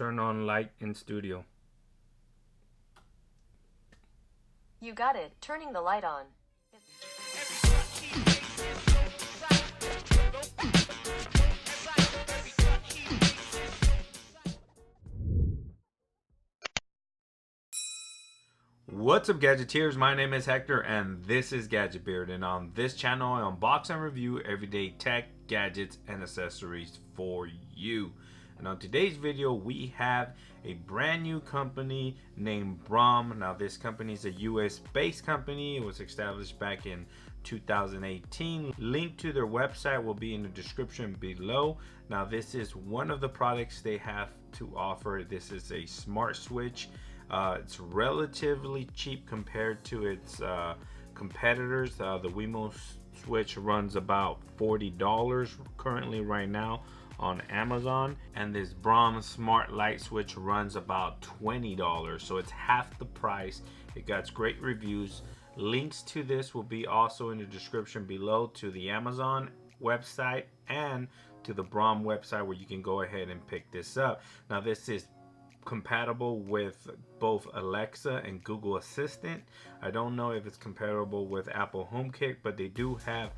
Turn on light in studio. You got it. Turning the light on. What's up, Gadgeteers? My name is Hector and this is Gadget Beard, and on this channel I unbox and review everyday tech, gadgets, and accessories for you. And on today's video we have a brand new company named Braumm. Now this company is a US based company. It was established back in 2018. Link to their website will be in the description below. Now this is one of the products they have to offer. This is a smart switch. It's relatively cheap compared to its competitors. The Wemo switch runs about $40 currently right now on Amazon, and this Braumm smart light switch runs about $20, so it's half the price. It got great reviews. Links to this will be also in the description below, to the Amazon website and to the Braumm website, where you can go ahead and pick this up. Now this is compatible with both Alexa and Google Assistant. I don't know if it's compatible with Apple HomeKit, but they do have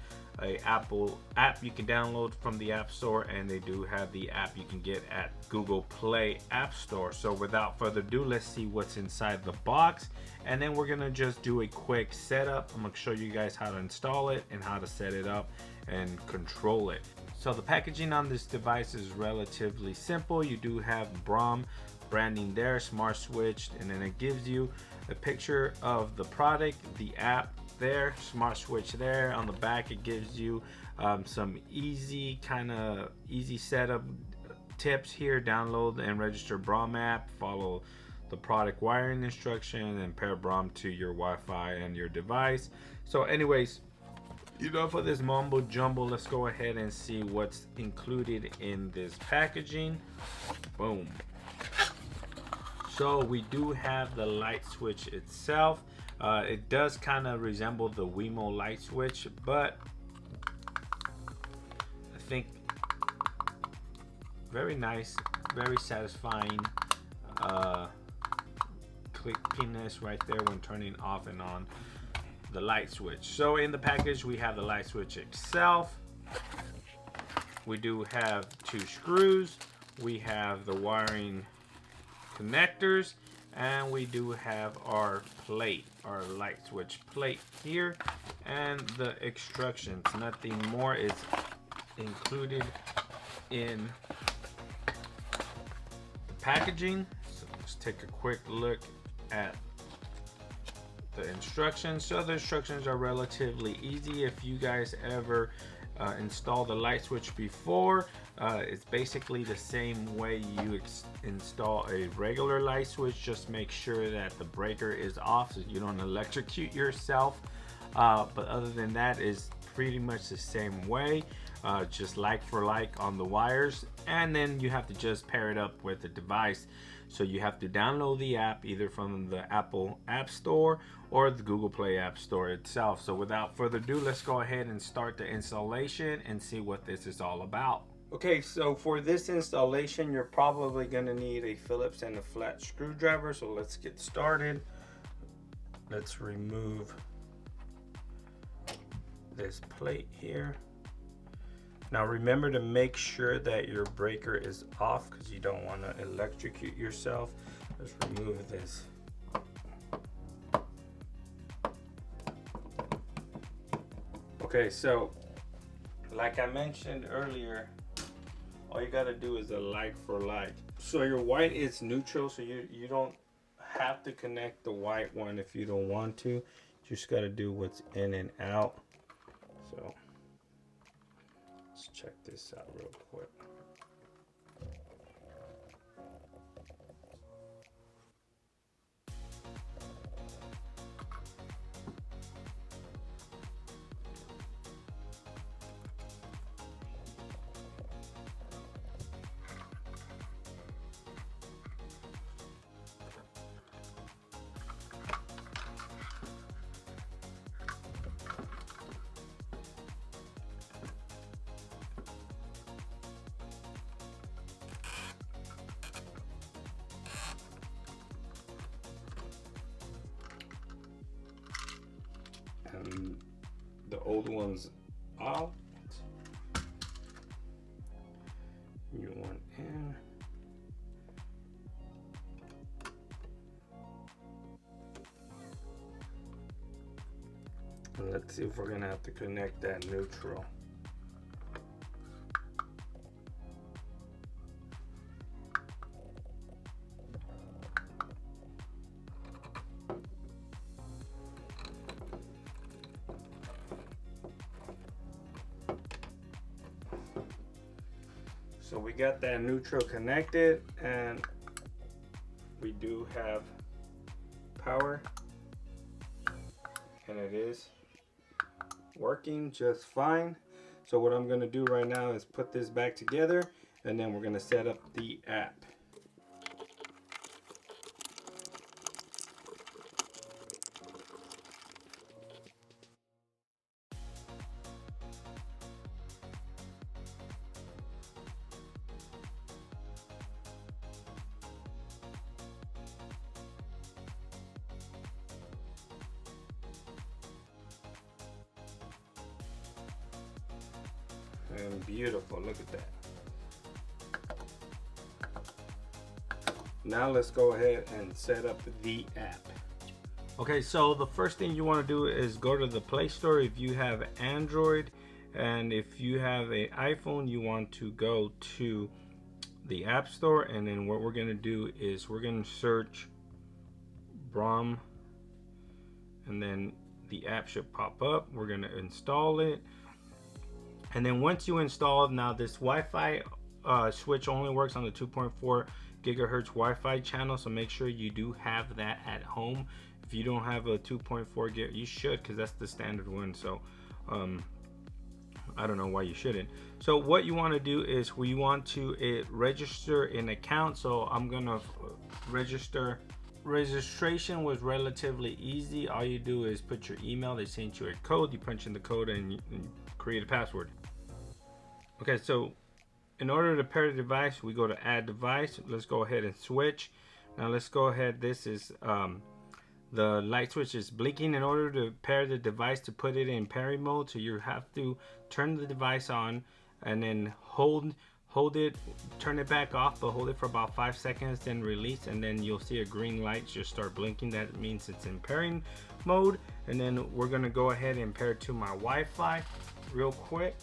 a Apple app you can download from the App Store, and they do have the app you can get at Google Play App Store. So without further ado, let's see what's inside the box, and then we're gonna just do a quick setup. I'm gonna show you guys how to install it and how to set it up and control it. So the packaging on this device is relatively simple. You do have Braumm branding there, smart switch, and then it gives you a picture of the product, the app there, smart switch there. On the back it gives you some easy setup tips here. Download and register Braumm app, follow the product wiring instruction, and pair Braumm to your Wi-Fi and your device. So anyways, enough of this mumbo jumbo. Let's go ahead and see what's included in this packaging. Boom. So we do have the light switch itself. It does kind of resemble the Wemo light switch, but I think very nice, very satisfying clickiness right there when turning off and on the light switch. So in the package we have the light switch itself. We do have 2 screws. We have the wiring connectors, and we do have our plate, our light switch plate here, and the instructions. Nothing more is included in the packaging. So let's take a quick look at the instructions. So the instructions are relatively easy. If you guys ever install the light switch before, it's basically the same way you install a regular light switch. Just make sure that the breaker is off so you don't electrocute yourself, but other than that is pretty much the same way, just like for like on the wires. And then you have to just pair it up with the device. So you have to download the app either from the Apple App Store or the Google Play App Store itself. So without further ado, let's go ahead and start the installation and see what this is all about. Okay, so for this installation, you're probably going to need a Phillips and a flat screwdriver. So let's get started. Let's remove this plate here. Now remember to make sure that your breaker is off, because you don't want to electrocute yourself. Let's remove this. Okay, so like I mentioned earlier, all you got to do is a like for like. So your white is neutral, so you don't have to connect the white one if you don't want to. You just got to do what's in and out. So let's check this out real quick. old ones out. New one in. And let's see if we're gonna have to connect that neutral. So we got that neutral connected, and we do have power, and it is working just fine. So what I'm going to do right now is put this back together, and then we're going to set up the app. And beautiful, look at that. Now let's go ahead and set up the app. Okay, so the first thing you want to do is go to the Play Store if you have Android, and if you have an iPhone, you want to go to the App Store, and then what we're going to do is we're going to search Braumm, and then the app should pop up. We're going to install it. And then once you install, now this Wi-Fi switch only works on the 2.4 gigahertz Wi-Fi channel, so make sure you do have that at home. If you don't have a 2.4 gig, you should, because that's the standard one. So I don't know why you shouldn't. So what you want to do is we want to register an account. So I'm gonna register. Registration was relatively easy. All you do is put your email. They send you a code. You punch in the code and you create a password. Okay, so in order to pair the device, we go to add device. Let's go ahead and switch. Now let's go ahead. This is the light switch is blinking. In order to pair the device, to put it in pairing mode, so you have to turn the device on and then hold it, turn it back off, but hold it for about 5 seconds, then release, and then you'll see a green light just start blinking. That means it's in pairing mode. And then we're gonna go ahead and pair to my Wi-Fi real quick.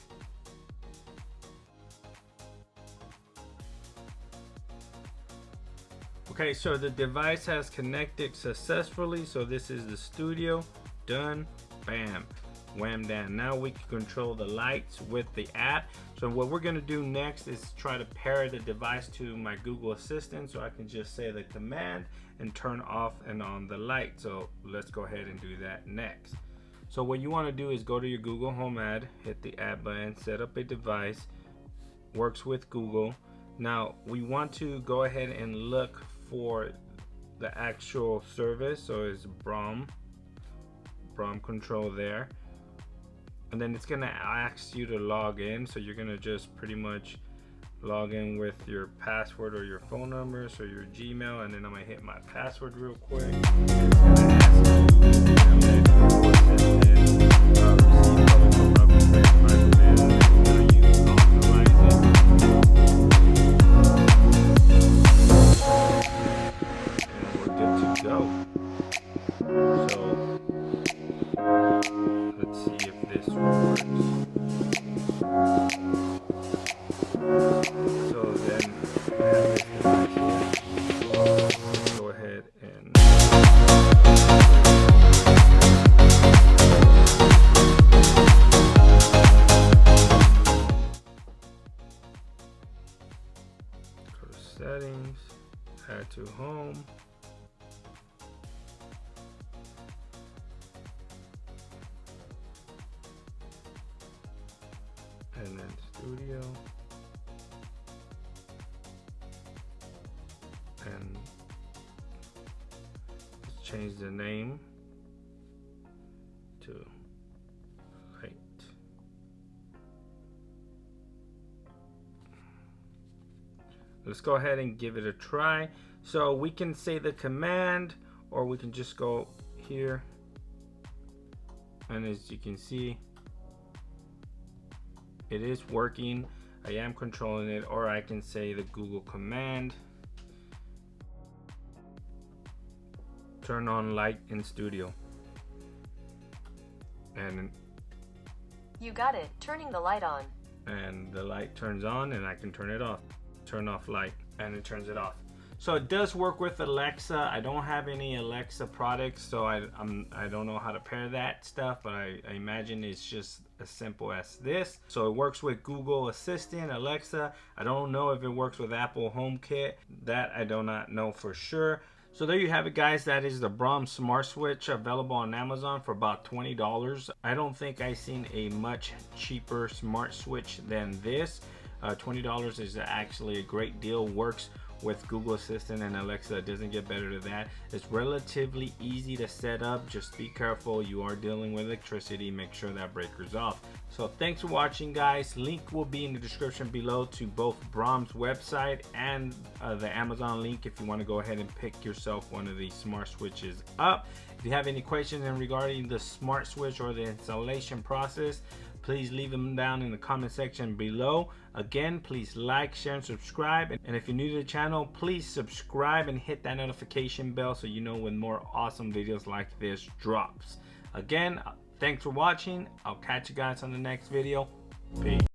Okay, so the device has connected successfully. So this is the studio, done, bam, wham, damn. Now we can control the lights with the app. So what we're gonna do next is try to pair the device to my Google Assistant, so I can just say the command and turn off and on the light. So let's go ahead and do that next. So what you wanna do is go to your Google Home ad, hit the add button, set up a device, works with Google. Now we want to go ahead and look for the actual service. So it's Braumm control there, and then it's gonna ask you to log in. So you're gonna just pretty much log in with your password or your phone number, so your Gmail, and then I'm gonna hit my password real quick. It's gonna settings, add to home, and then studio, and let's change the name to light. Let's go ahead and give it a try. So we can say the command, or we can just go here, and as you can see, it is working. I am controlling it, or I can say the Google command, turn on light in studio, and You got it. Turning the light on. And the light turns on, and I can turn it off. Turn off light, and it turns it off. So it does work with Alexa. I don't have any Alexa products, so I don't know how to pair that stuff, but I imagine it's just as simple as this. So it works with Google Assistant, Alexa. I don't know if it works with Apple HomeKit. That I do not know for sure. So there you have it, guys. That is the Braumm smart switch, available on Amazon for about $20. I don't think I've seen a much cheaper smart switch than this. $20 is actually a great deal. Works with Google Assistant and Alexa. It doesn't get better than that. It's relatively easy to set up. Just be careful. You are dealing with electricity. Make sure that breaker's off. So thanks for watching, guys. Link will be in the description below to both Braumm's website and the Amazon link if you want to go ahead and pick yourself one of these smart switches up. If you have any questions in regarding the smart switch or the installation process, please leave them down in the comment section below. Again, please like, share, and subscribe. And if you're new to the channel, please subscribe and hit that notification bell so you know when more awesome videos like this drops. Again, thanks for watching. I'll catch you guys on the next video. Peace.